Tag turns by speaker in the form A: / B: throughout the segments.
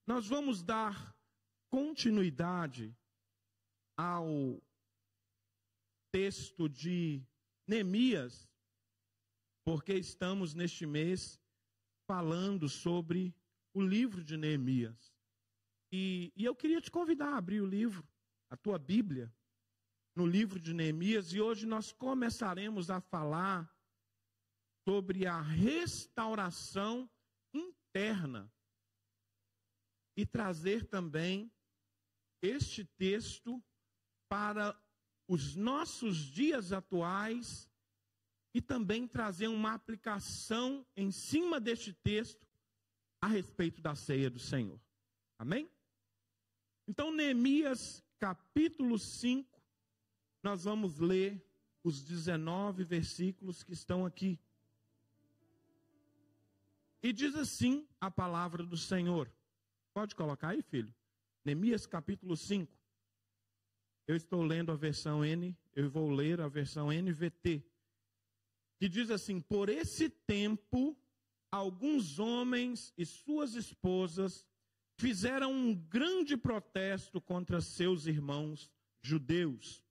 A: nós vamos dar continuidade ao texto de Neemias, porque estamos neste mês falando sobre o livro de Neemias. E eu queria te convidar a abrir o livro, a tua Bíblia, no livro de Neemias, e hoje nós começaremos a falar sobre a restauração interna e trazer também este texto para os nossos dias atuais e também trazer uma aplicação em cima deste texto a respeito da ceia do Senhor. Amém? Então, Neemias, capítulo 5, nós vamos ler os 19 versículos que estão aqui. E diz assim a palavra do Senhor. Pode colocar aí, filho? Neemias, capítulo 5. Eu estou lendo a versão eu vou ler a versão NVT. Que diz assim: por esse tempo, alguns homens e suas esposas fizeram um grande protesto contra seus irmãos judeus.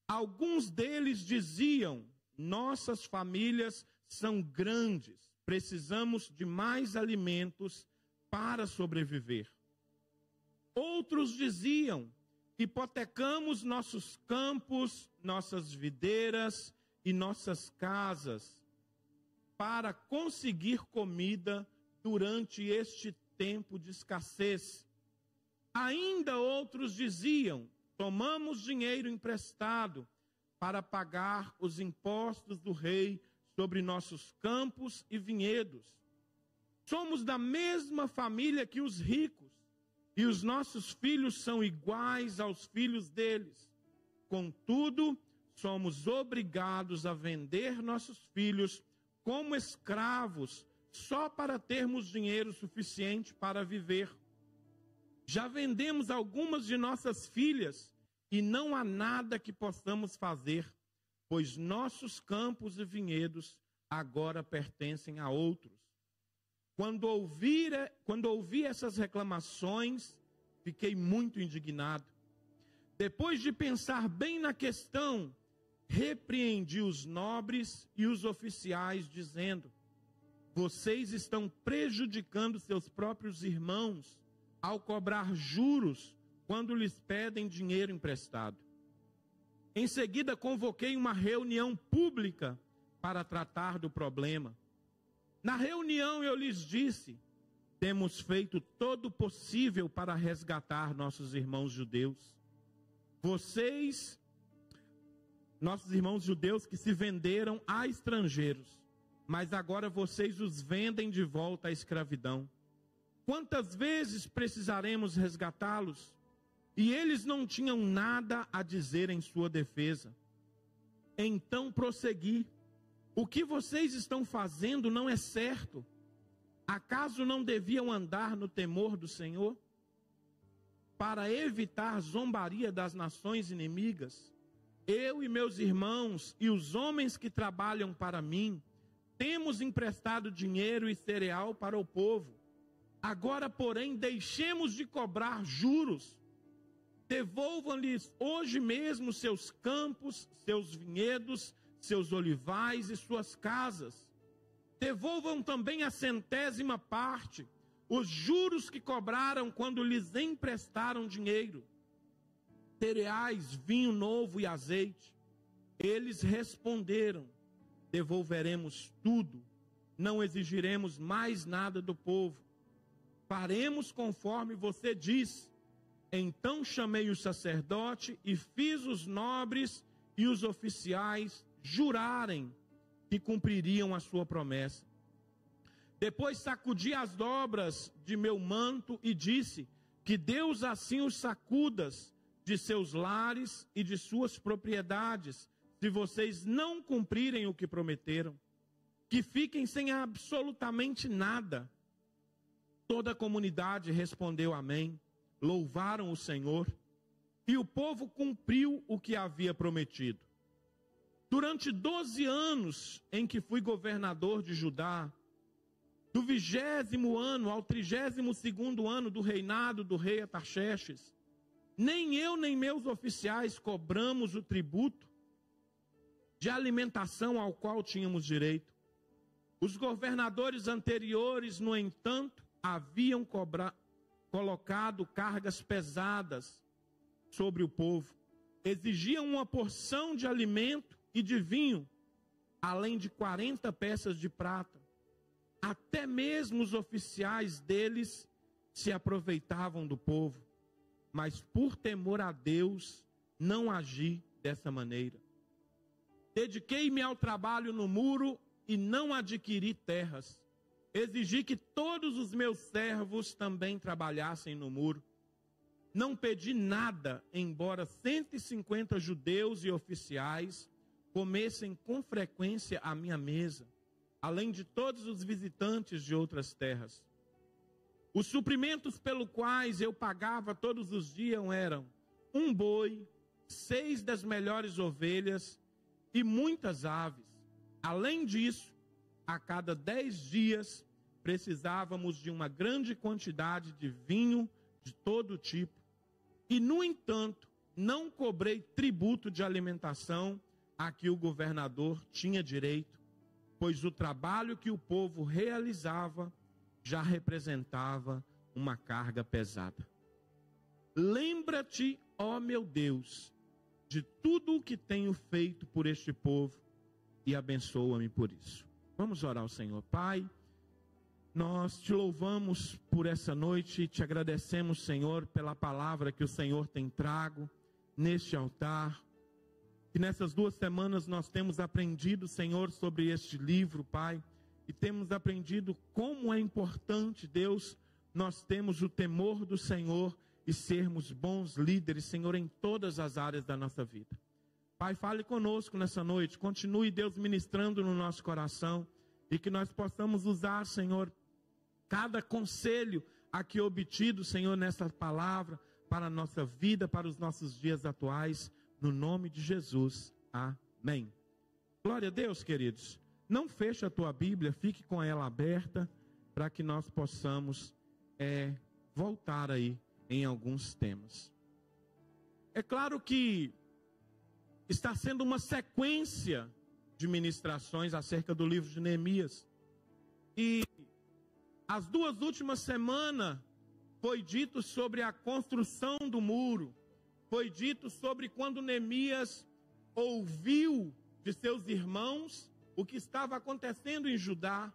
A: Alguns deles diziam: nossas famílias são grandes, precisamos de mais alimentos para sobreviver. Outros diziam: hipotecamos nossos campos, nossas videiras e nossas casas para conseguir comida durante este tempo de escassez. Ainda outros diziam: tomamos dinheiro emprestado para pagar os impostos do rei sobre nossos campos e vinhedos. Somos da mesma família que os ricos, e os nossos filhos são iguais aos filhos deles. Contudo, somos obrigados a vender nossos filhos como escravos, só para termos dinheiro suficiente para viver. Já vendemos algumas de nossas filhas, e não há nada que possamos fazer, pois nossos campos e vinhedos agora pertencem a outros. Quando ouvi essas reclamações, fiquei muito indignado. Depois de pensar bem na questão, repreendi os nobres e os oficiais, dizendo: vocês estão prejudicando seus próprios irmãos ao cobrar juros quando lhes pedem dinheiro emprestado. Em seguida, convoquei uma reunião pública para tratar do problema. Na reunião eu lhes disse: temos feito todo o possível para resgatar nossos irmãos judeus. Nossos irmãos judeus que se venderam a estrangeiros, mas agora vocês os vendem de volta à escravidão. Quantas vezes precisaremos resgatá-los? E eles não tinham nada a dizer em sua defesa. Então prossegui: o que vocês estão fazendo não é certo. Acaso não deviam andar no temor do Senhor? Para evitar zombaria das nações inimigas, eu e meus irmãos e os homens que trabalham para mim, temos emprestado dinheiro e cereal para o povo. Agora, porém, deixemos de cobrar juros. Devolvam-lhes hoje mesmo seus campos, seus vinhedos, seus olivais e suas casas. Devolvam também a 100ª parte, os juros que cobraram quando lhes emprestaram dinheiro. Cereais, vinho novo e azeite. Eles responderam: devolveremos tudo, não exigiremos mais nada do povo. Faremos conforme você diz. Então chamei o sacerdote e fiz os nobres e os oficiais jurarem que cumpririam a sua promessa. Depois sacudi as dobras de meu manto e disse: que Deus assim os sacudas de seus lares e de suas propriedades, se vocês não cumprirem o que prometeram. Que fiquem sem absolutamente nada. Toda a comunidade respondeu amém. Louvaram o Senhor. E o povo cumpriu o que havia prometido. Durante 12 anos em que fui governador de Judá, Do 20º ano ao 32º ano do reinado do rei Artaxerxes, nem eu nem meus oficiais cobramos o tributo de alimentação ao qual tínhamos direito. Os governadores anteriores, no entanto, haviam colocado cargas pesadas sobre o povo. Exigiam uma porção de alimento e de vinho, além de 40 peças de prata. Até mesmo os oficiais deles se aproveitavam do povo, mas por temor a Deus não agi dessa maneira. Dediquei-me ao trabalho no muro e não adquiri terras. Exigi que todos os meus servos também trabalhassem no muro. Não pedi nada, embora 150 judeus e oficiais comessem com frequência à minha mesa, além de todos os visitantes de outras terras. Os suprimentos pelos quais eu pagava todos os dias eram 1 boi, 6 das melhores ovelhas e muitas aves. Além disso, a cada 10 dias precisávamos de uma grande quantidade de vinho de todo tipo. E, no entanto, não cobrei tributo de alimentação a que o governador tinha direito, pois o trabalho que o povo realizava já representava uma carga pesada. Lembra-te, ó meu Deus, de tudo o que tenho feito por este povo e abençoa-me por isso. Vamos orar ao Senhor. Pai, nós te louvamos por essa noite e te agradecemos, Senhor, pela palavra que o Senhor tem trago neste altar. Que nessas 2 semanas nós temos aprendido, Senhor, sobre este livro, Pai, e temos aprendido como é importante, Deus, nós temos o temor do Senhor e sermos bons líderes, Senhor, em todas as áreas da nossa vida. Pai, fale conosco nessa noite, continue, Deus, ministrando no nosso coração e que nós possamos usar, Senhor, cada conselho aqui obtido, Senhor, nessa palavra, para a nossa vida, para os nossos dias atuais, no nome de Jesus. Amém. Glória a Deus, queridos. Não feche a tua Bíblia, fique com ela aberta, para que nós possamos voltar aí em alguns temas. É claro que está sendo uma sequência de ministrações acerca do livro de Neemias. E as 2 últimas semanas foi dito sobre a construção do muro. Foi dito sobre quando Neemias ouviu de seus irmãos o que estava acontecendo em Judá.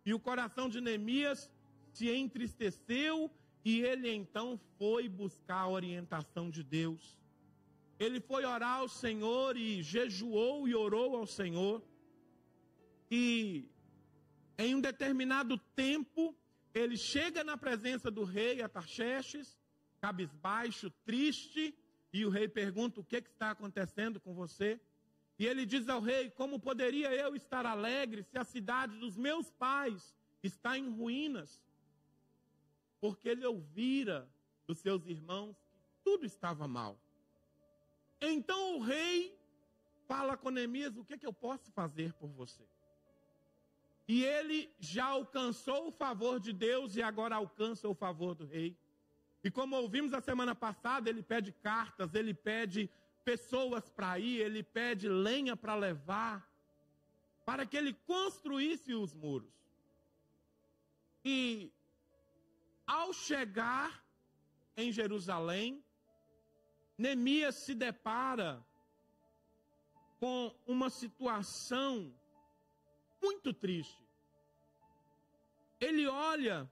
A: E o coração de Neemias se entristeceu e ele então foi buscar a orientação de Deus. Ele foi orar ao Senhor e jejuou e orou ao Senhor. E em um determinado tempo, ele chega na presença do rei Artaxerxes, cabisbaixo, triste, e o rei pergunta: o que está acontecendo com você? E ele diz ao rei: como poderia eu estar alegre se a cidade dos meus pais está em ruínas? Porque ele ouvira dos seus irmãos que tudo estava mal. Então o rei fala com Neemias: o que eu posso fazer por você? E ele já alcançou o favor de Deus e agora alcança o favor do rei. E como ouvimos a semana passada, ele pede cartas, ele pede pessoas para ir, ele pede lenha para levar, para que ele construísse os muros. E ao chegar em Jerusalém, Neemias se depara com uma situação muito triste. Ele olha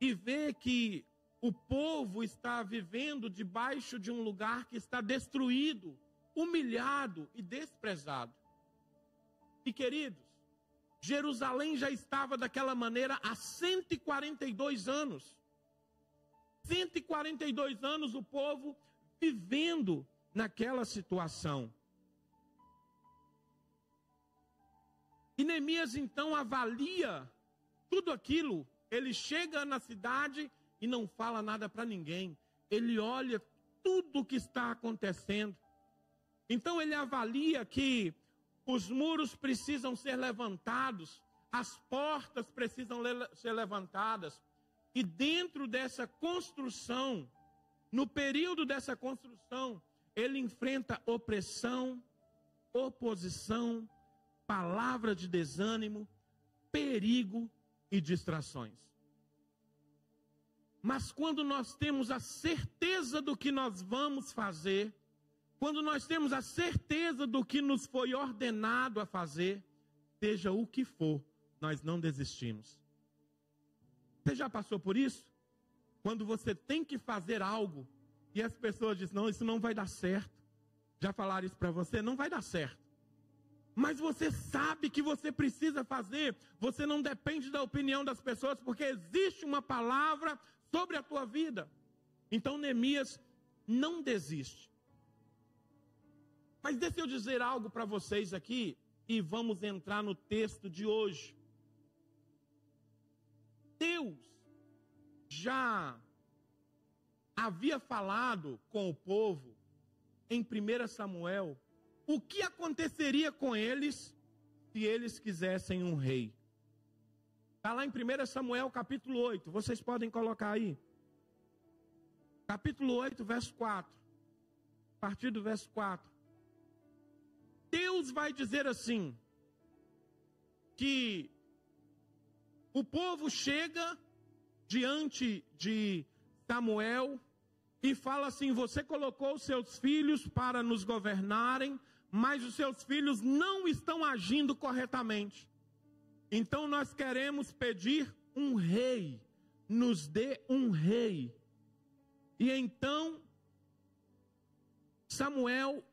A: e vê que o povo está vivendo debaixo de um lugar que está destruído, humilhado e desprezado. E queridos, Jerusalém já estava daquela maneira há 142 anos. 142 anos o povo vivendo naquela situação. E Neemias então avalia tudo aquilo. Ele chega na cidade e não fala nada para ninguém. Ele olha tudo o que está acontecendo. Então ele avalia que os muros precisam ser levantados, as portas precisam ser levantadas. E dentro dessa construção, no período dessa construção, ele enfrenta opressão, oposição, palavra de desânimo, perigo e distrações. Mas quando nós temos a certeza do que nós vamos fazer, quando nós temos a certeza do que nos foi ordenado a fazer, seja o que for, nós não desistimos. Você já passou por isso? Quando você tem que fazer algo e as pessoas dizem, não, isso não vai dar certo. Já falaram isso para você? Não vai dar certo. Mas você sabe que você precisa fazer. Você não depende da opinião das pessoas, porque existe uma palavra sobre a tua vida. Então Neemias não desiste. Mas deixa eu dizer algo para vocês aqui, e vamos entrar no texto de hoje. Deus já havia falado com o povo em 1 Samuel o que aconteceria com eles se eles quisessem um rei. Está lá em 1 Samuel capítulo 8, vocês podem colocar aí. Capítulo 8, verso 4. A partir do verso 4. Deus vai dizer assim, que o povo chega diante de Samuel e fala assim, você colocou os seus filhos para nos governarem, mas os seus filhos não estão agindo corretamente. Então nós queremos pedir um rei, nos dê um rei. E então Samuel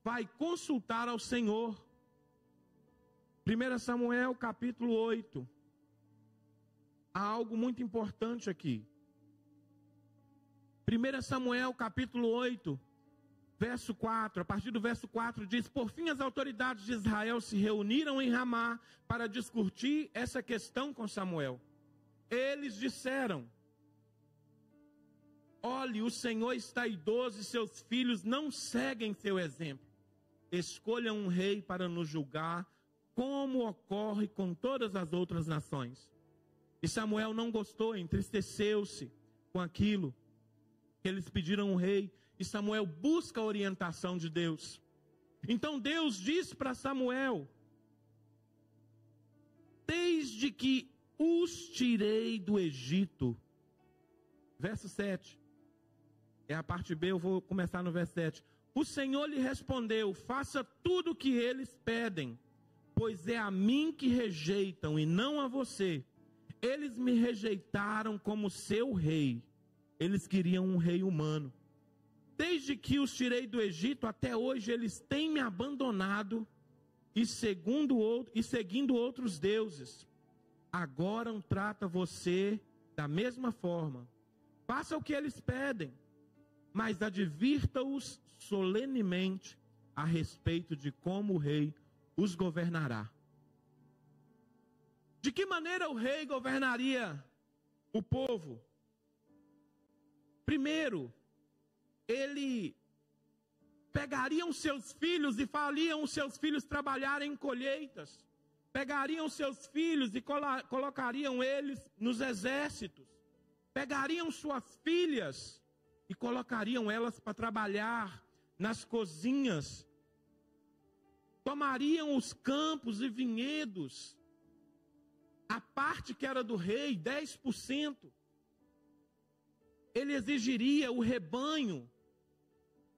A: vai consultar ao Senhor. 1 Samuel capítulo 8. Há algo muito importante aqui. 1 Samuel capítulo 8, verso 4. A partir do verso 4 diz, por fim as autoridades de Israel se reuniram em Ramá para discutir essa questão com Samuel. Eles disseram, olhe, o Senhor está idoso e seus filhos não seguem seu exemplo. Escolha um rei para nos julgar, como ocorre com todas as outras nações. E Samuel não gostou, entristeceu-se com aquilo. Eles pediram um rei, e Samuel busca a orientação de Deus. Então Deus diz para Samuel, desde que os tirei do Egito. Verso 7. É a parte B, eu vou começar no verso 7. O Senhor lhe respondeu, faça tudo o que eles pedem, pois é a mim que rejeitam e não a você. Eles me rejeitaram como seu rei. Eles queriam um rei humano. Desde que os tirei do Egito até hoje, eles têm me abandonado e seguindo outros deuses. Agora trata você da mesma forma. Faça o que eles pedem, mas advirta-os solenemente a respeito de como o rei os governará. De que maneira o rei governaria o povo? Primeiro, ele pegaria os seus filhos e fariam os seus filhos trabalharem em colheitas. Pegariam os seus filhos e colocariam eles nos exércitos. Pegariam suas filhas e colocariam elas para trabalhar nas cozinhas. Tomariam os campos e vinhedos. A parte que era do rei, 10%. Ele exigiria o rebanho,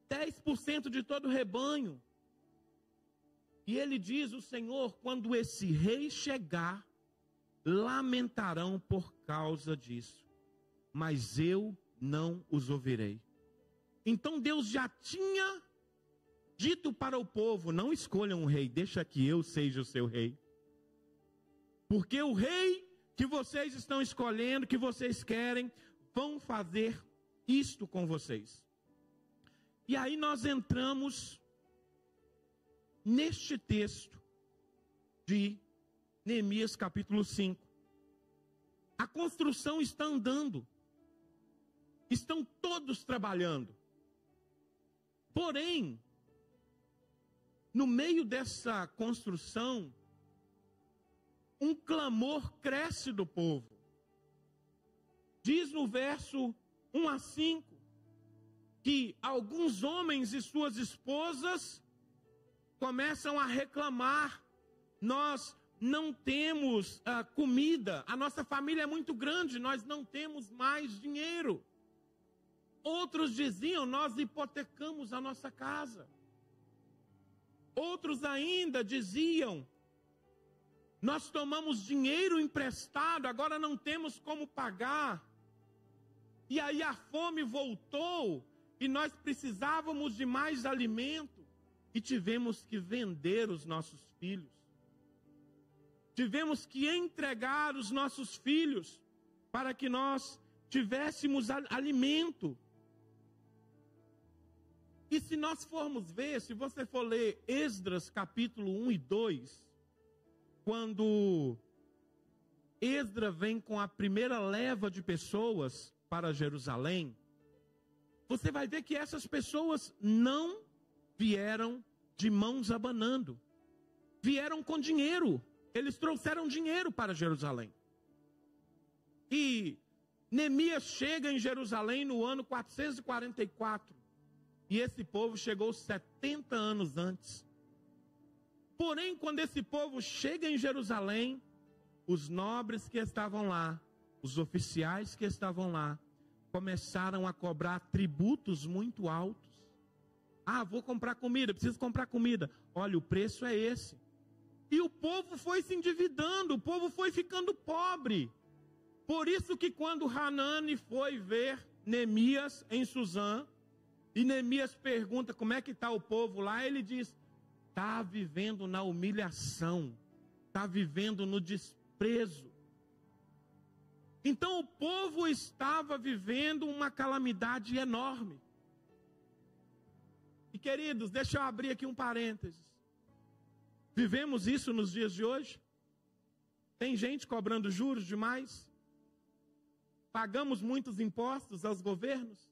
A: 10% de todo o rebanho. E ele diz, o Senhor, quando esse rei chegar, lamentarão por causa disso, mas eu não os ouvirei. Então Deus já tinha dito para o povo, não escolham um rei, deixa que eu seja o seu rei. Porque o rei que vocês estão escolhendo, que vocês querem, vão fazer isto com vocês. E aí nós entramos neste texto de Neemias capítulo 5. A construção está andando. Estão todos trabalhando. Porém, no meio dessa construção, um clamor cresce do povo. Diz no verso 1 a 5, que alguns homens e suas esposas começam a reclamar: nós não temos comida, a nossa família é muito grande, nós não temos mais dinheiro. Outros diziam: nós hipotecamos a nossa casa. Outros ainda diziam: nós tomamos dinheiro emprestado, agora não temos como pagar. E aí a fome voltou e nós precisávamos de mais alimento e tivemos que vender os nossos filhos. Tivemos que entregar os nossos filhos para que nós tivéssemos alimento. E se nós formos ver, se você for ler Esdras capítulo 1 e 2, quando Esdras vem com a primeira leva de pessoas para Jerusalém, você vai ver que essas pessoas não vieram de mãos abanando, vieram com dinheiro. Eles trouxeram dinheiro para Jerusalém. E Neemias chega em Jerusalém no ano 444. E esse povo chegou 70 anos antes. Porém, quando esse povo chega em Jerusalém, os nobres que estavam lá, os oficiais que estavam lá, começaram a cobrar tributos muito altos. Ah, vou comprar comida, preciso comprar comida. Olha, o preço é esse. E o povo foi se endividando, o povo foi ficando pobre. Por isso que quando Hanani foi ver Neemias em Suzã, e Neemias pergunta como é que está o povo lá, ele diz: está vivendo na humilhação, está vivendo no desprezo. Então o povo estava vivendo uma calamidade enorme. E queridos, deixa eu abrir aqui um parênteses. Vivemos isso nos dias de hoje? Tem gente cobrando juros demais? Pagamos muitos impostos aos governos?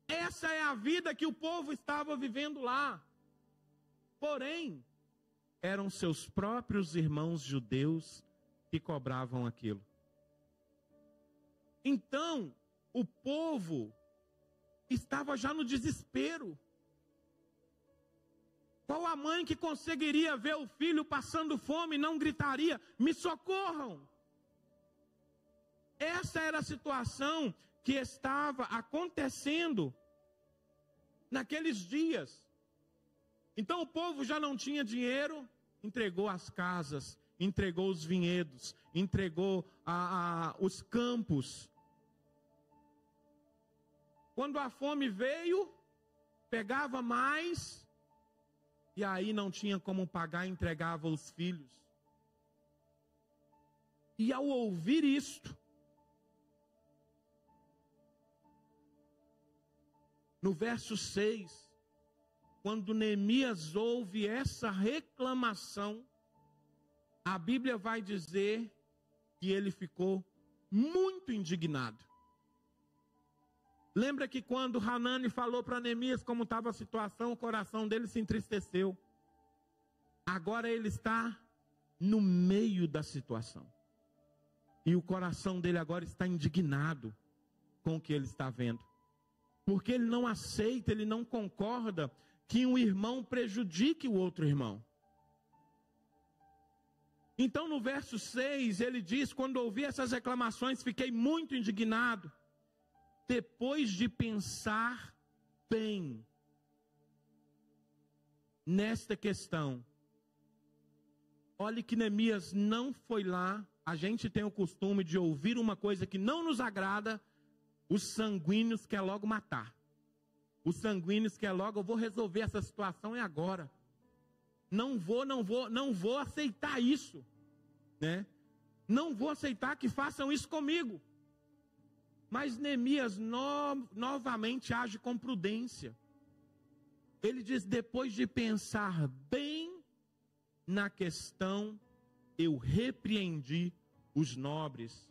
A: Essa é a vida que o povo estava vivendo lá. Porém, eram seus próprios irmãos judeus que cobravam aquilo. Então, o povo estava já no desespero. Qual a mãe que conseguiria ver o filho passando fome e não gritaria: me socorram? Essa era a situação que estava acontecendo naqueles dias. Então o povo já não tinha dinheiro, entregou as casas, entregou os vinhedos, entregou os campos. Quando a fome veio, pegava mais, e aí não tinha como pagar, entregava os filhos. E ao ouvir isto, no verso 6, quando Neemias ouve essa reclamação, a Bíblia vai dizer que ele ficou muito indignado. Lembra que quando Hanani falou para Neemias como estava a situação, o coração dele se entristeceu. Agora ele está no meio da situação. E o coração dele agora está indignado com o que ele está vendo. Porque ele não aceita, ele não concorda que um irmão prejudique o outro irmão. Então no verso 6 ele diz: quando ouvi essas reclamações, fiquei muito indignado. Depois de pensar bem nesta questão, olhe que Neemias não foi lá. A gente tem o costume de ouvir uma coisa que não nos agrada, os sanguíneos quer logo matar. Os sanguíneos quer logo: eu vou resolver essa situação, é agora. Não vou aceitar isso, né? Não vou aceitar que façam isso comigo. Mas Neemias novamente age com prudência. Ele diz: depois de pensar bem na questão, eu repreendi os nobres.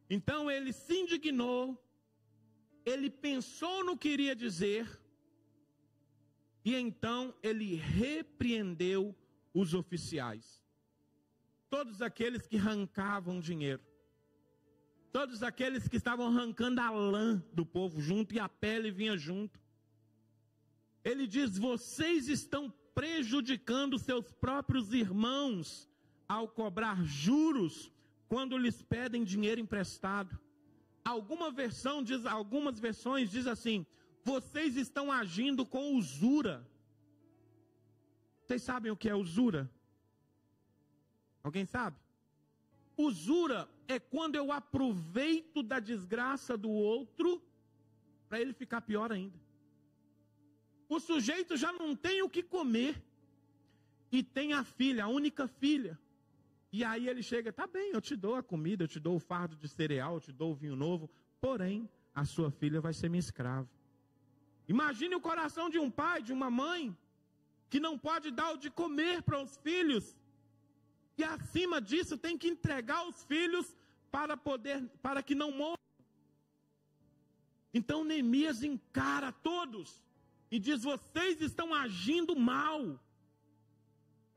A: Então ele se indignou, ele pensou no que iria dizer, e então ele repreendeu os oficiais. todos aqueles que arrancavam dinheiro. Todos aqueles que estavam arrancando a lã do povo junto e a pele vinha junto. Ele diz: vocês estão prejudicando seus próprios irmãos ao cobrar juros quando lhes pedem dinheiro emprestado. Algumas versões diz assim: vocês estão agindo com usura. Vocês sabem o que é usura? Alguém sabe? Usura é quando eu aproveito da desgraça do outro para ele ficar pior ainda. O sujeito já não tem o que comer e tem a filha, a única filha. E aí ele chega: tá bem, eu te dou a comida, eu te dou o fardo de cereal, eu te dou o vinho novo, porém a sua filha vai ser minha escrava. Imagine o coração de um pai, de uma mãe, que não pode dar o de comer para os filhos. E acima disso tem que entregar os filhos para que não morram. Então Neemias encara todos e diz: vocês estão agindo mal.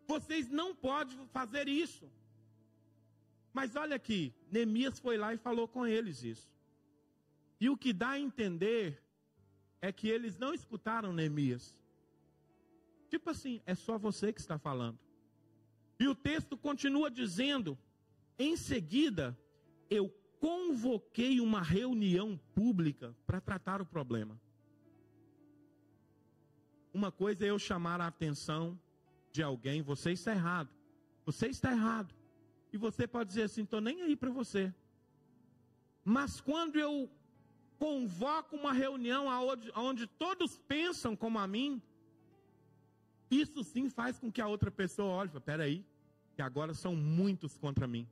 A: Vocês não podem fazer isso. Mas olha aqui, Neemias foi lá e falou com eles isso. E o que dá a entender é que eles não escutaram Neemias. Tipo assim, é só você que está falando. E o texto continua dizendo: em seguida, eu convoquei uma reunião pública para tratar o problema. Uma coisa é eu chamar a atenção de alguém: você está errado, você está errado. E você pode dizer assim: estou nem aí para você. Mas quando eu convoco uma reunião onde todos pensam como a mim, isso sim faz com que a outra pessoa olhe e fale: peraí, que agora são muitos contra mim.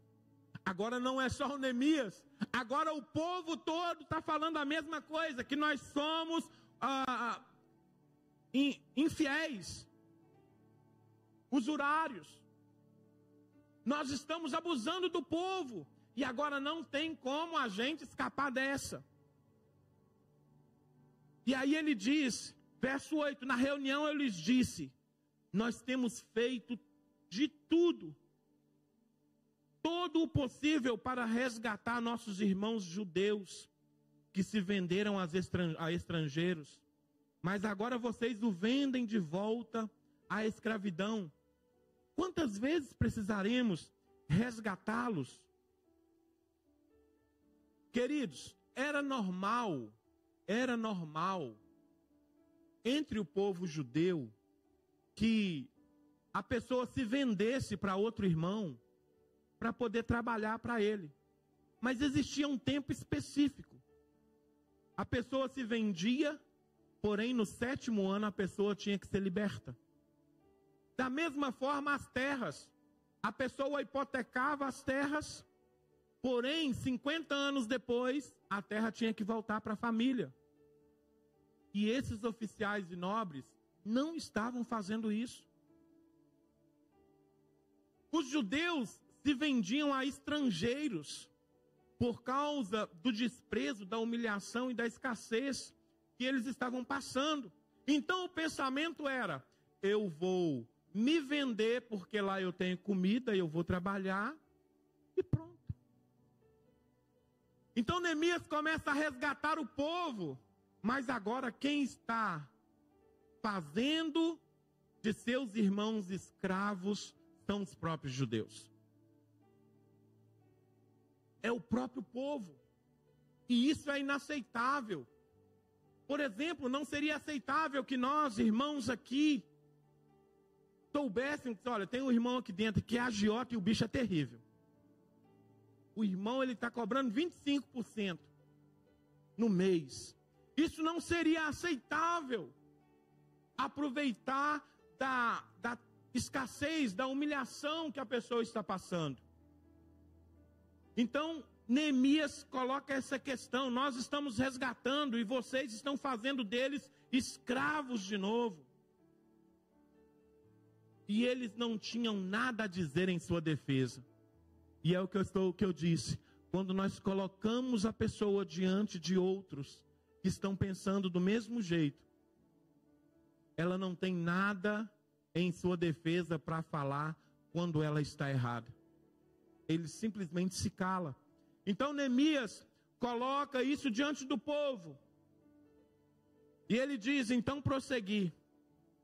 A: Agora não é só o Neemias, agora o povo todo está falando a mesma coisa, que nós somos infiéis, usurários. Nós estamos abusando do povo, e agora não tem como a gente escapar dessa. E aí ele diz, verso 8, na reunião eu lhes disse: nós temos feito de tudo, todo o possível para resgatar nossos irmãos judeus que se venderam a estrangeiros, mas agora vocês o vendem de volta à escravidão. Quantas vezes precisaremos resgatá-los? Queridos, era normal entre o povo judeu que a pessoa se vendesse para outro irmão para poder trabalhar para ele. Mas existia um tempo específico. A pessoa se vendia, porém no 7º ano a pessoa tinha que ser liberta. Da mesma forma as terras. A pessoa hipotecava as terras, porém 50 anos depois a terra tinha que voltar para a família. E esses oficiais e nobres não estavam fazendo isso. Os judeus se vendiam a estrangeiros por causa do desprezo, da humilhação e da escassez que eles estavam passando. Então o pensamento era: eu vou me vender porque lá eu tenho comida, eu vou trabalhar e pronto. Então Neemias começa a resgatar o povo, mas agora quem está fazendo de seus irmãos escravos são os próprios judeus. É o próprio povo. E isso é inaceitável. Por exemplo, não seria aceitável que nós, irmãos aqui, soubéssemos que, olha, tem um irmão aqui dentro que é agiota e o bicho é terrível. O irmão, ele está cobrando 25% no mês. Isso não seria aceitável. Aproveitar da escassez, da humilhação que a pessoa está passando. Então, Neemias coloca essa questão: nós estamos resgatando e vocês estão fazendo deles escravos de novo. E eles não tinham nada a dizer em sua defesa. E é o que eu disse: quando nós colocamos a pessoa diante de outros que estão pensando do mesmo jeito, ela não tem nada em sua defesa para falar quando ela está errada. Ele simplesmente se cala. Então Neemias coloca isso diante do povo. E ele diz: então prossegui.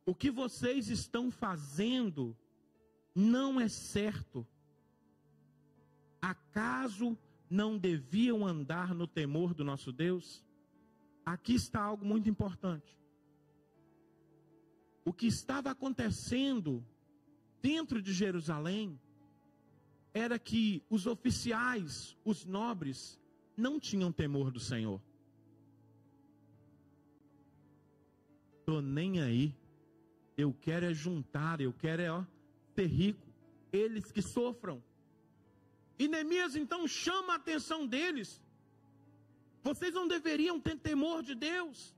A: O que vocês estão fazendo não é certo. Acaso não deviam andar no temor do nosso Deus? Aqui está algo muito importante. O que estava acontecendo dentro de Jerusalém era que os oficiais, os nobres, não tinham temor do Senhor. Tô nem aí. Eu quero é juntar, eu quero é ser rico. Eles que sofram. E Neemias então chama a atenção deles. Vocês não deveriam ter temor de Deus.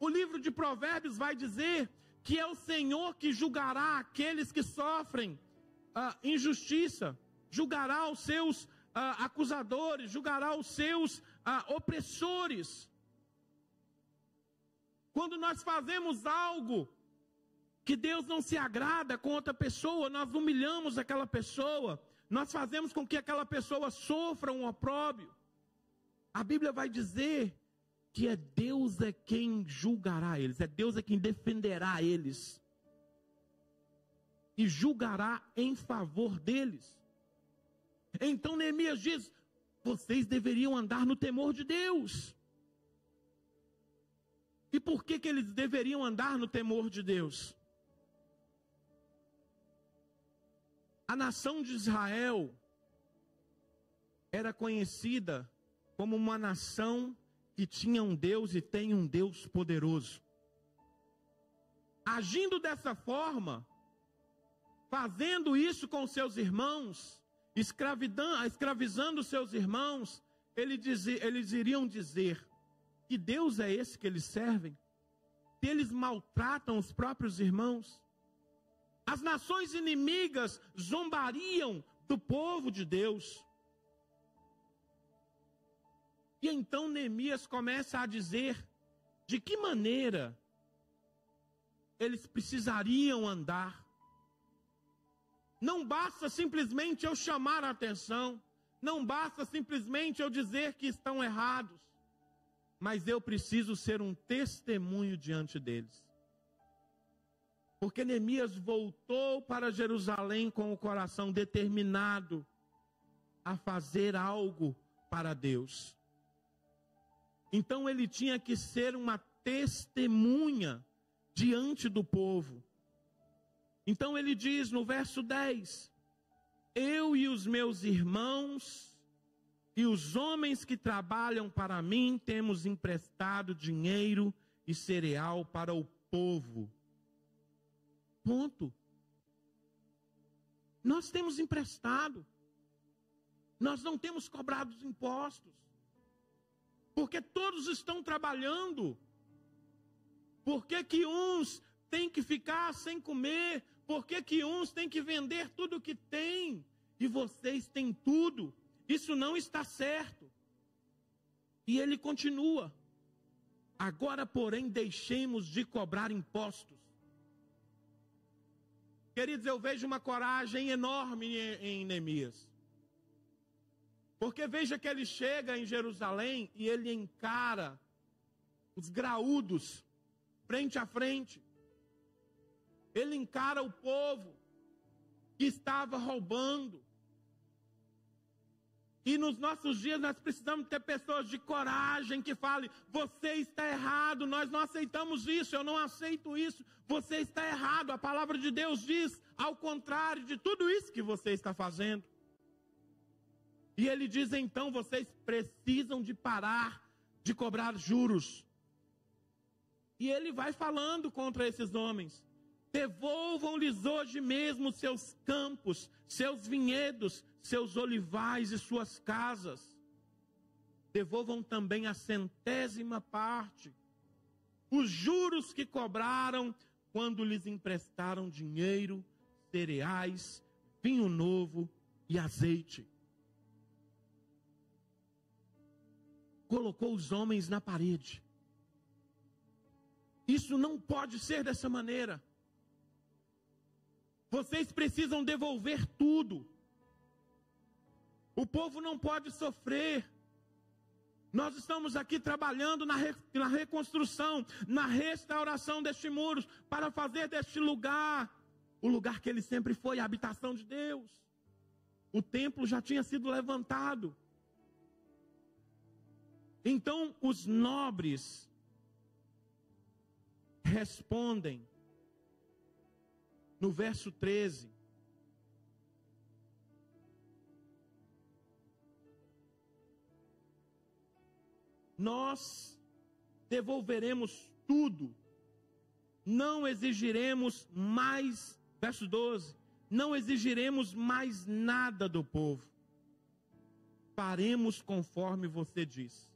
A: O livro de Provérbios vai dizer que é o Senhor que julgará aqueles que sofrem injustiça, julgará os seus acusadores, julgará os seus opressores. Quando nós fazemos algo que Deus não se agrada com outra pessoa, nós humilhamos aquela pessoa, nós fazemos com que aquela pessoa sofra um opróbrio. A Bíblia vai dizer que Deus é quem julgará eles, Deus é quem defenderá eles e julgará em favor deles. Então Neemias diz: vocês deveriam andar no temor de Deus. E por que eles deveriam andar no temor de Deus? A nação de Israel era conhecida como uma nação que tinha um Deus e tem um Deus poderoso. Agindo dessa forma, fazendo isso com seus irmãos, escravizando seus irmãos, eles iriam dizer: que Deus é esse que eles servem? Que eles maltratam os próprios irmãos? As nações inimigas zombariam do povo de Deus. E então Neemias começa a dizer de que maneira eles precisariam andar. Não basta simplesmente eu chamar a atenção, não basta simplesmente eu dizer que estão errados, mas eu preciso ser um testemunho diante deles. Porque Neemias voltou para Jerusalém com o coração determinado a fazer algo para Deus. Então ele tinha que ser uma testemunha diante do povo. Então ele diz no verso 10: eu e os meus irmãos e os homens que trabalham para mim temos emprestado dinheiro e cereal para o povo. Ponto. Nós temos emprestado. Nós não temos cobrado os impostos. Porque todos estão trabalhando. Por que que uns têm que ficar sem comer? Por que que uns têm que vender tudo que têm? E vocês têm tudo. Isso não está certo. E ele continua: agora, porém, deixemos de cobrar impostos. Queridos, eu vejo uma coragem enorme em Neemias. Porque veja que ele chega em Jerusalém e ele encara os graúdos frente a frente. Ele encara o povo que estava roubando. E nos nossos dias nós precisamos ter pessoas de coragem que falem: você está errado, nós não aceitamos isso, eu não aceito isso, você está errado. A palavra de Deus diz ao contrário de tudo isso que você está fazendo. E ele diz então: vocês precisam de parar de cobrar juros. E ele vai falando contra esses homens: devolvam-lhes hoje mesmo seus campos, seus vinhedos, seus olivais e suas casas. Devolvam também a 100ª parte, os juros que cobraram quando lhes emprestaram dinheiro, cereais, vinho novo e azeite. Colocou os homens na parede. Isso não pode ser dessa maneira. Vocês precisam devolver tudo. O povo não pode sofrer. Nós estamos aqui trabalhando na reconstrução, na restauração destes muros, para fazer deste lugar o lugar que ele sempre foi, a habitação de Deus. O templo já tinha sido levantado. Então os nobres respondem no verso 13. Nós devolveremos tudo, não exigiremos mais, verso 12, não exigiremos mais nada do povo, faremos conforme você diz.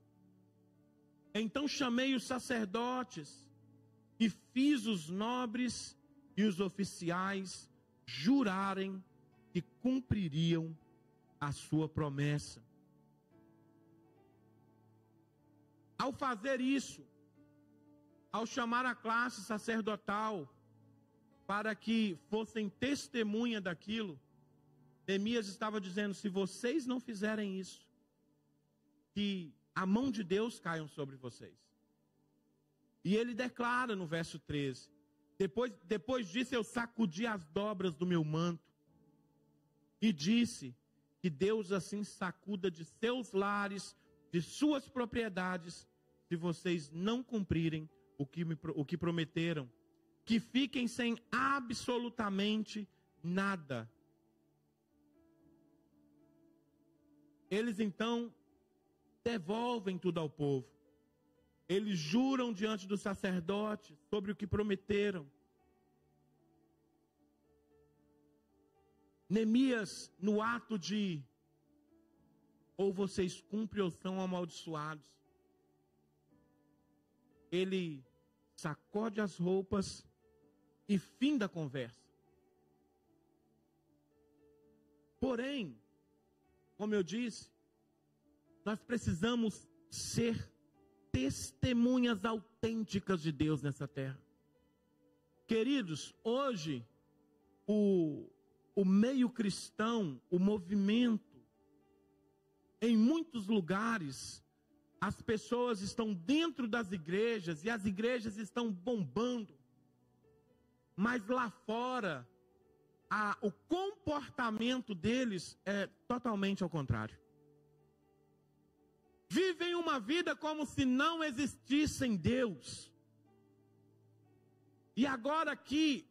A: Então chamei os sacerdotes e fiz os nobres e os oficiais jurarem que cumpririam a sua promessa. Ao fazer isso, ao chamar a classe sacerdotal para que fossem testemunha daquilo, Neemias estava dizendo: se vocês não fizerem isso, que a mão de Deus caia sobre vocês. E ele declara no verso 13: depois disso eu sacudi as dobras do meu manto e disse que Deus assim sacuda de seus lares, de suas propriedades, se vocês não cumprirem o que prometeram, que fiquem sem absolutamente nada. Eles então devolvem tudo ao povo. Eles juram diante do sacerdote sobre o que prometeram. Neemias, no ato de ou vocês cumprem ou são amaldiçoados, ele sacode as roupas e finda a conversa. Porém, como eu disse, nós precisamos ser testemunhas autênticas de Deus nessa terra. Queridos, hoje, o meio cristão, o movimento, em muitos lugares, as pessoas estão dentro das igrejas e as igrejas estão bombando. Mas lá fora, o comportamento deles é totalmente ao contrário. Vivem uma vida como se não existissem Deus. E agora que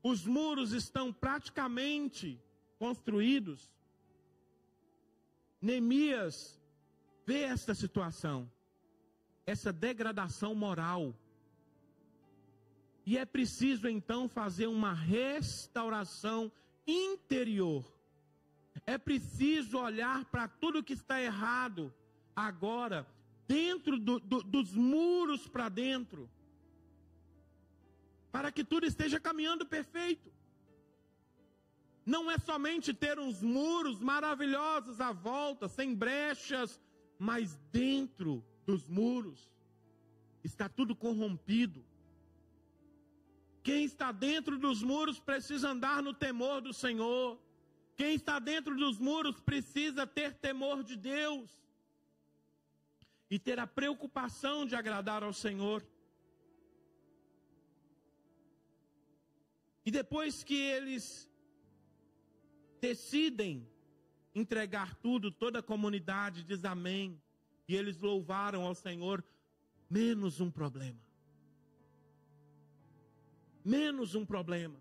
A: os muros estão praticamente construídos, Neemias vê esta situação, essa degradação moral. E é preciso então fazer uma restauração interior. É preciso olhar para tudo que está errado agora, dentro dos muros para dentro, para que tudo esteja caminhando perfeito. Não é somente ter uns muros maravilhosos à volta, sem brechas, mas dentro dos muros está tudo corrompido. Quem está dentro dos muros precisa andar no temor do Senhor. Quem está dentro dos muros precisa ter temor de Deus e ter a preocupação de agradar ao Senhor. E depois que eles decidem entregar tudo, toda a comunidade diz amém, e eles louvaram ao Senhor, menos um problema. Menos um problema.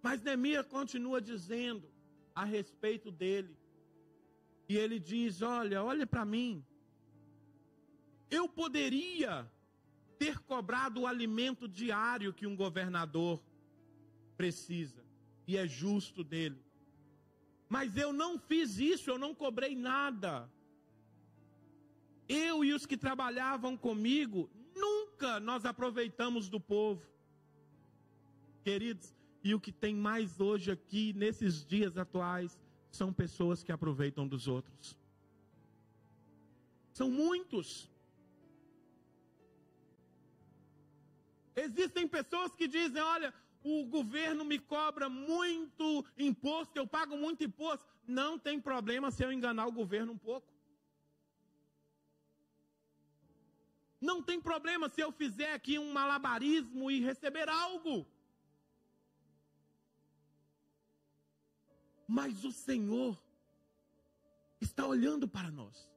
A: Mas Neemias continua dizendo a respeito dele. E ele diz: olha para mim. Eu poderia ter cobrado o alimento diário que um governador precisa. E é justo dele. Mas eu não fiz isso, eu não cobrei nada. Eu e os que trabalhavam comigo, nunca nós aproveitamos do povo. Queridos, e o que tem mais hoje aqui, nesses dias atuais, são pessoas que aproveitam dos outros. São muitos. Existem pessoas que dizem: olha, o governo me cobra muito imposto, eu pago muito imposto, não tem problema se eu enganar o governo um pouco. Não tem problema se eu fizer aqui um malabarismo e receber algo. Mas o Senhor está olhando para nós.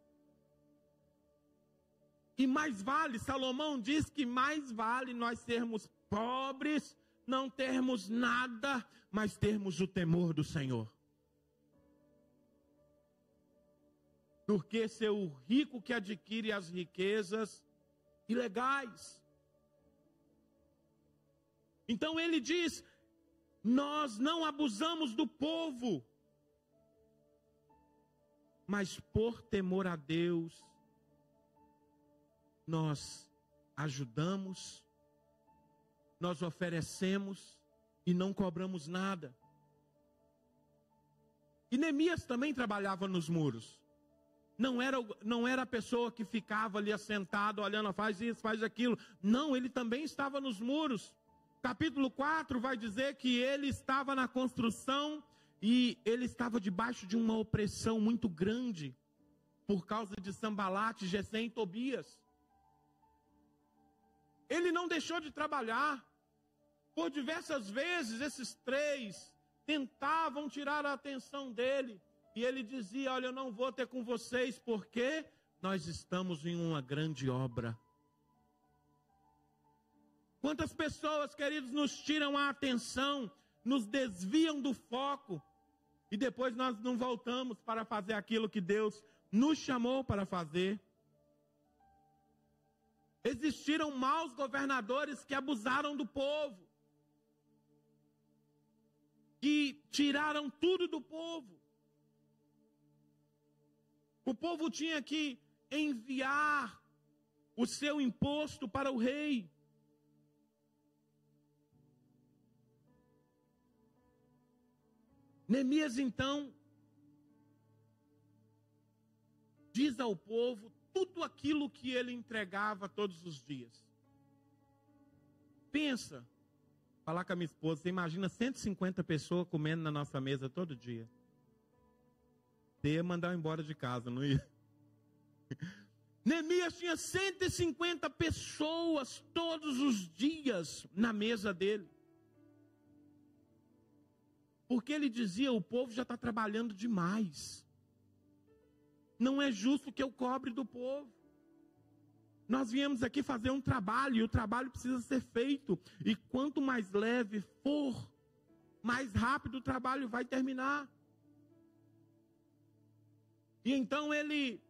A: E mais vale, Salomão diz que mais vale nós sermos pobres, não termos nada, mas termos o temor do Senhor. Porque ser o rico que adquire as riquezas ilegais. Então ele diz, nós não abusamos do povo, mas por temor a Deus, nós ajudamos, nós oferecemos e não cobramos nada. E Neemias também trabalhava nos muros. Não era a pessoa que ficava ali assentado, olhando, faz isso, faz aquilo. Não, ele também estava nos muros. Capítulo 4 vai dizer que ele estava na construção e ele estava debaixo de uma opressão muito grande por causa de Sambalate, Gesem e Tobias. Ele não deixou de trabalhar. Por diversas vezes, esses três tentavam tirar a atenção dele. E ele dizia, olha, eu não vou ter com vocês, porque nós estamos em uma grande obra. Quantas pessoas, queridos, nos tiram a atenção, nos desviam do foco, e depois nós não voltamos para fazer aquilo que Deus nos chamou para fazer. Existiram maus governadores que abusaram do povo, que tiraram tudo do povo. O povo tinha que enviar o seu imposto para o rei. Neemias, então, diz ao povo tudo aquilo que ele entregava todos os dias. Pensa, falar com a minha esposa, você imagina 150 pessoas comendo na nossa mesa todo dia. Você ia mandar eu embora de casa, não ia? Neemias tinha 150 pessoas todos os dias na mesa dele. Porque ele dizia, o povo já está trabalhando demais. Não é justo que eu cobre do povo. Nós viemos aqui fazer um trabalho, e o trabalho precisa ser feito. E quanto mais leve for, mais rápido o trabalho vai terminar. E então ele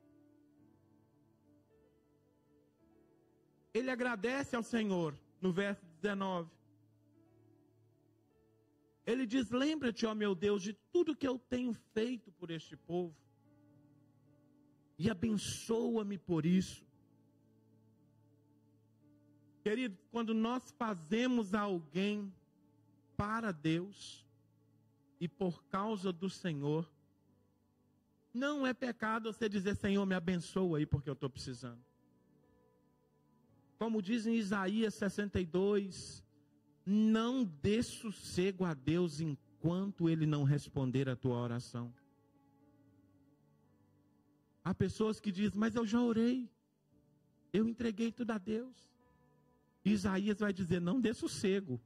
A: agradece ao Senhor, no verso 19. Ele diz, lembra-te, ó meu Deus, de tudo que eu tenho feito por este povo. E abençoa-me por isso. Querido, quando nós fazemos alguém para Deus e por causa do Senhor, não é pecado você dizer, Senhor, me abençoa aí porque eu estou precisando. Como diz em Isaías 62, não dê sossego a Deus enquanto Ele não responder a tua oração. Há pessoas que dizem, mas eu já orei, eu entreguei tudo a Deus. Isaías vai dizer, não dê sossego.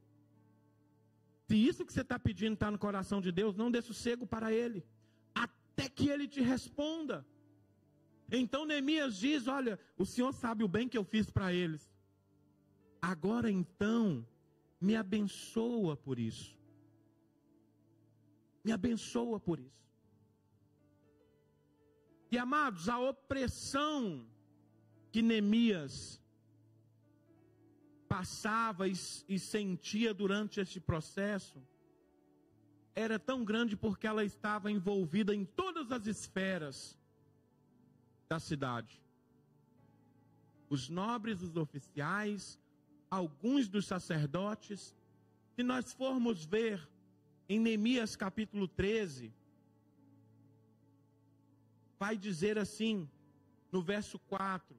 A: Se isso que você está pedindo está no coração de Deus, não dê sossego para Ele, até que Ele te responda. Então Neemias diz, olha, o Senhor sabe o bem que eu fiz para eles. Agora então, me abençoa por isso. Me abençoa por isso. E amados, a opressão que Neemias passava e sentia durante este processo era tão grande porque ela estava envolvida em todas as esferas da cidade. Os nobres, os oficiais, alguns dos sacerdotes. Se nós formos ver em Neemias capítulo 13, vai dizer assim, no verso 4,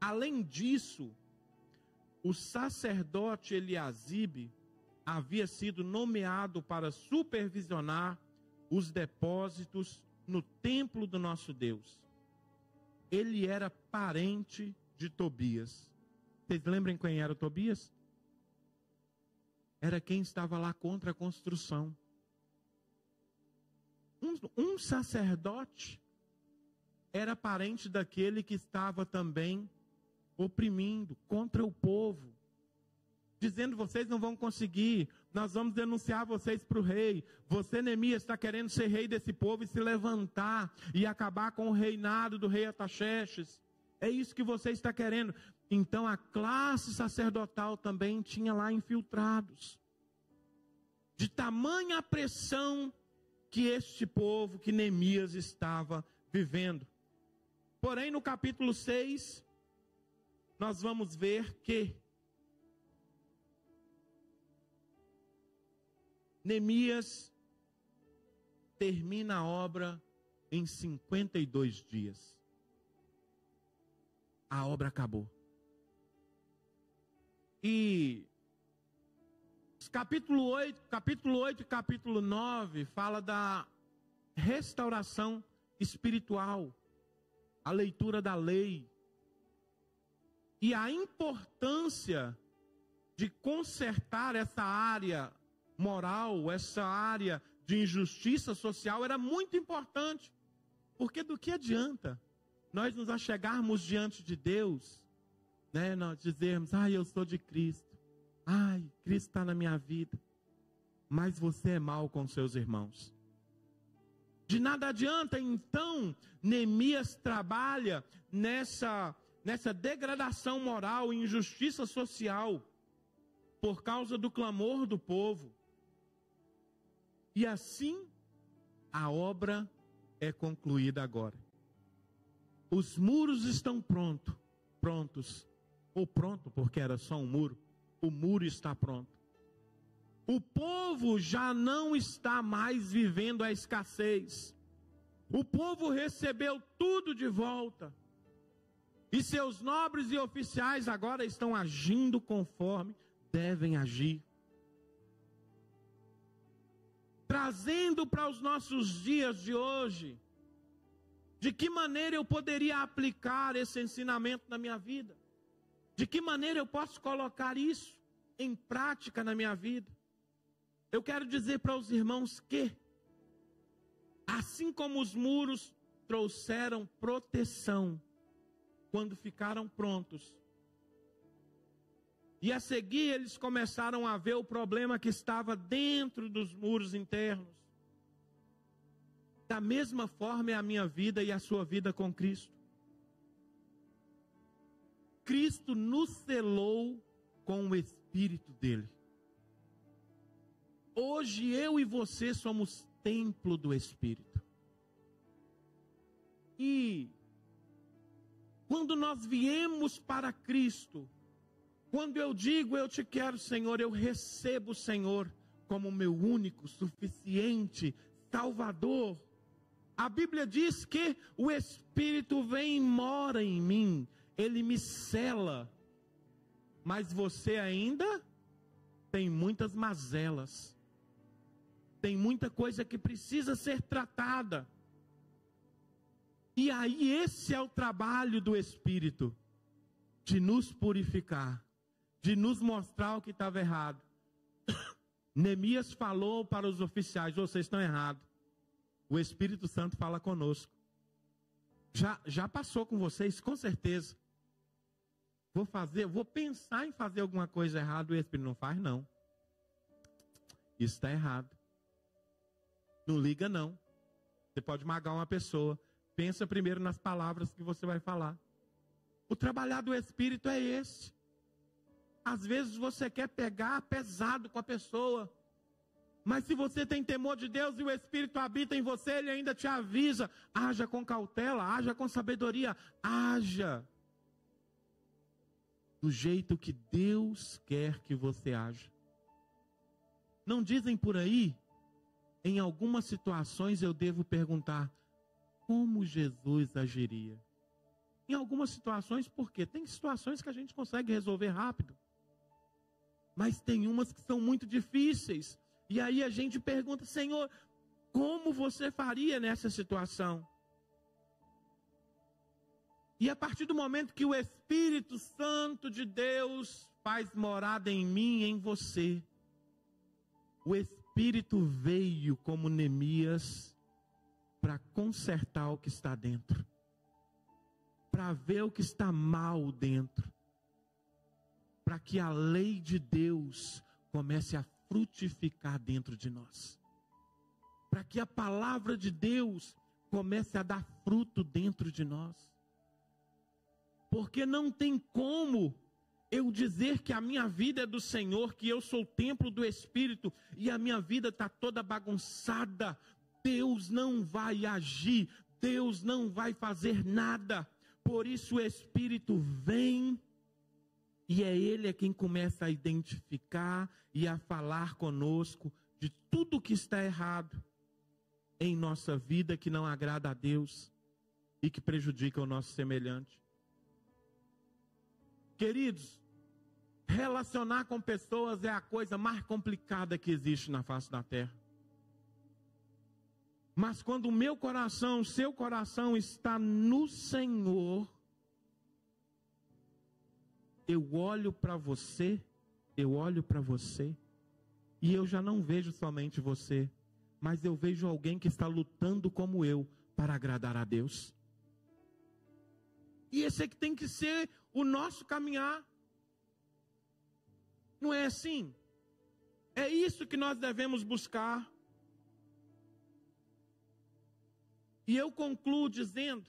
A: além disso, o sacerdote Eliasibe havia sido nomeado para supervisionar os depósitos no templo do nosso Deus. Ele era parente de Tobias. Vocês lembram quem era o Tobias? Era quem estava lá contra a construção. Um sacerdote era parente daquele que estava também oprimindo contra o povo, dizendo: vocês não vão conseguir, nós vamos denunciar vocês para o rei. Você, Neemias, está querendo ser rei desse povo e se levantar e acabar com o reinado do rei Artaxerxes. É isso que você está querendo. Então a classe sacerdotal também tinha lá infiltrados. De tamanha pressão que este povo, que Neemias estava vivendo. Porém, no capítulo 6, nós vamos ver que Neemias termina a obra em 52 dias. A obra acabou. E capítulo 8 e capítulo 9 fala da restauração espiritual, a leitura da lei e a importância de consertar essa área moral, essa área de injustiça social era muito importante, porque do que adianta nós nos achegarmos diante de Deus, né, nós dizermos: eu sou de Cristo, Cristo está na minha vida, mas você é mau com seus irmãos. De nada adianta. Então Neemias trabalha nessa degradação moral e injustiça social por causa do clamor do povo. E assim a obra é concluída agora. Os muros estão prontos, ou pronto porque era só um muro. O muro está pronto. O povo já não está mais vivendo a escassez. O povo recebeu tudo de volta. E seus nobres e oficiais agora estão agindo conforme devem agir. Trazendo para os nossos dias de hoje, de que maneira eu poderia aplicar esse ensinamento na minha vida? De que maneira eu posso colocar isso em prática na minha vida? Eu quero dizer para os irmãos que, assim como os muros trouxeram proteção quando ficaram prontos, e a seguir eles começaram a ver o problema que estava dentro dos muros internos, da mesma forma é a minha vida e a sua vida com Cristo. Cristo nos selou com o Espírito dele. Hoje eu e você somos templo do Espírito. E quando nós viemos para Cristo, quando eu digo eu te quero, Senhor, eu recebo o Senhor como meu único, suficiente Salvador. A Bíblia diz que o Espírito vem e mora em mim. Ele me sela, mas você ainda tem muitas mazelas, tem muita coisa que precisa ser tratada. E aí esse é o trabalho do Espírito, de nos purificar, de nos mostrar o que estava errado. Neemias falou para os oficiais: vocês estão errados. O Espírito Santo fala conosco. Já passou com vocês, com certeza. Vou pensar em fazer alguma coisa errada. O Espírito não faz, não. Isso está errado. Não liga, não. Você pode magoar uma pessoa. Pensa primeiro nas palavras que você vai falar. O trabalhar do Espírito é esse. Às vezes você quer pegar pesado com a pessoa, mas se você tem temor de Deus e o Espírito habita em você, Ele ainda te avisa: haja com cautela, haja com sabedoria, haja do jeito que Deus quer que você haja. Não dizem por aí, em algumas situações eu devo perguntar: como Jesus agiria? Em algumas situações, por quê? Tem situações que a gente consegue resolver rápido, mas tem umas que são muito difíceis. E aí a gente pergunta: Senhor, como você faria nessa situação? E a partir do momento que o Espírito Santo de Deus faz morada em mim e em você, o Espírito veio como Neemias para consertar o que está dentro, para ver o que está mal dentro, para que a lei de Deus comece a frutificar dentro de nós, para que a palavra de Deus comece a dar fruto dentro de nós. Porque não tem como eu dizer que a minha vida é do Senhor, que eu sou o templo do Espírito e a minha vida está toda bagunçada. Deus não vai agir, Deus não vai fazer nada. Por isso o Espírito vem e é Ele quem começa a identificar e a falar conosco de tudo que está errado em nossa vida, que não agrada a Deus e que prejudica o nosso semelhante. Queridos, relacionar com pessoas é a coisa mais complicada que existe na face da terra. Mas quando o meu coração, o seu coração está no Senhor, eu olho para você, e eu já não vejo somente você, mas eu vejo alguém que está lutando como eu para agradar a Deus. E esse é que tem que ser o nosso caminhar. Não é assim? É isso que nós devemos buscar. E eu concluo dizendo,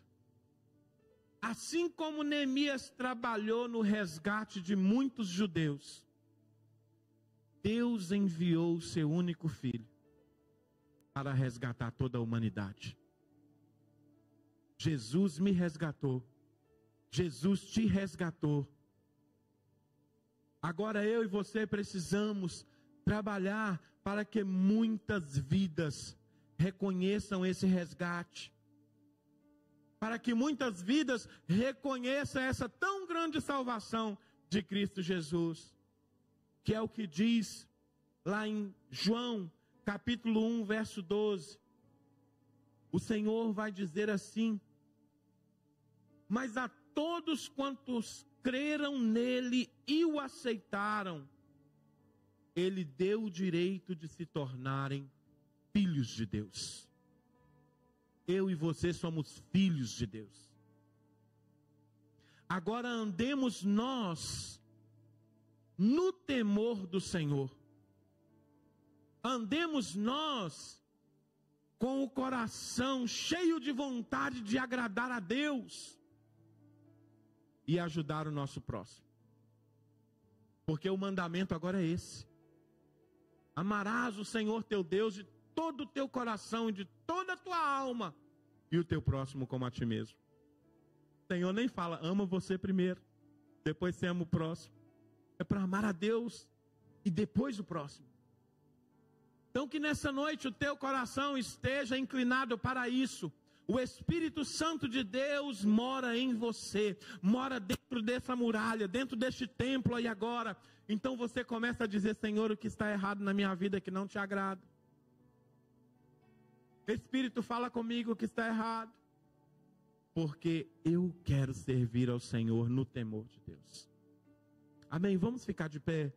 A: assim como Neemias trabalhou no resgate de muitos judeus, Deus enviou o seu único filho para resgatar toda a humanidade. Jesus me resgatou. Jesus te resgatou. Agora eu e você precisamos trabalhar para que muitas vidas reconheçam esse resgate. Para que muitas vidas reconheçam essa tão grande salvação de Cristo Jesus. Que é o que diz lá em João, capítulo 1, verso 12. O Senhor vai dizer assim: mas a todos quantos creram nele e o aceitaram, ele deu o direito de se tornarem filhos de Deus. Eu e você somos filhos de Deus. Agora andemos nós no temor do Senhor. Andemos nós com o coração cheio de vontade de agradar a Deus e ajudar o nosso próximo. Porque o mandamento agora é esse: amarás o Senhor teu Deus de todo o teu coração e de toda a tua alma, e o teu próximo como a ti mesmo. O Senhor nem fala, ama você primeiro, depois você ama o próximo. É para amar a Deus e depois o próximo. Então que nessa noite o teu coração esteja inclinado para isso. O Espírito Santo de Deus mora em você, mora dentro dessa muralha, dentro deste templo aí agora. Então você começa a dizer: Senhor, o que está errado na minha vida que não te agrada? Espírito, fala comigo o que está errado, porque eu quero servir ao Senhor no temor de Deus. Amém? Vamos ficar de pé.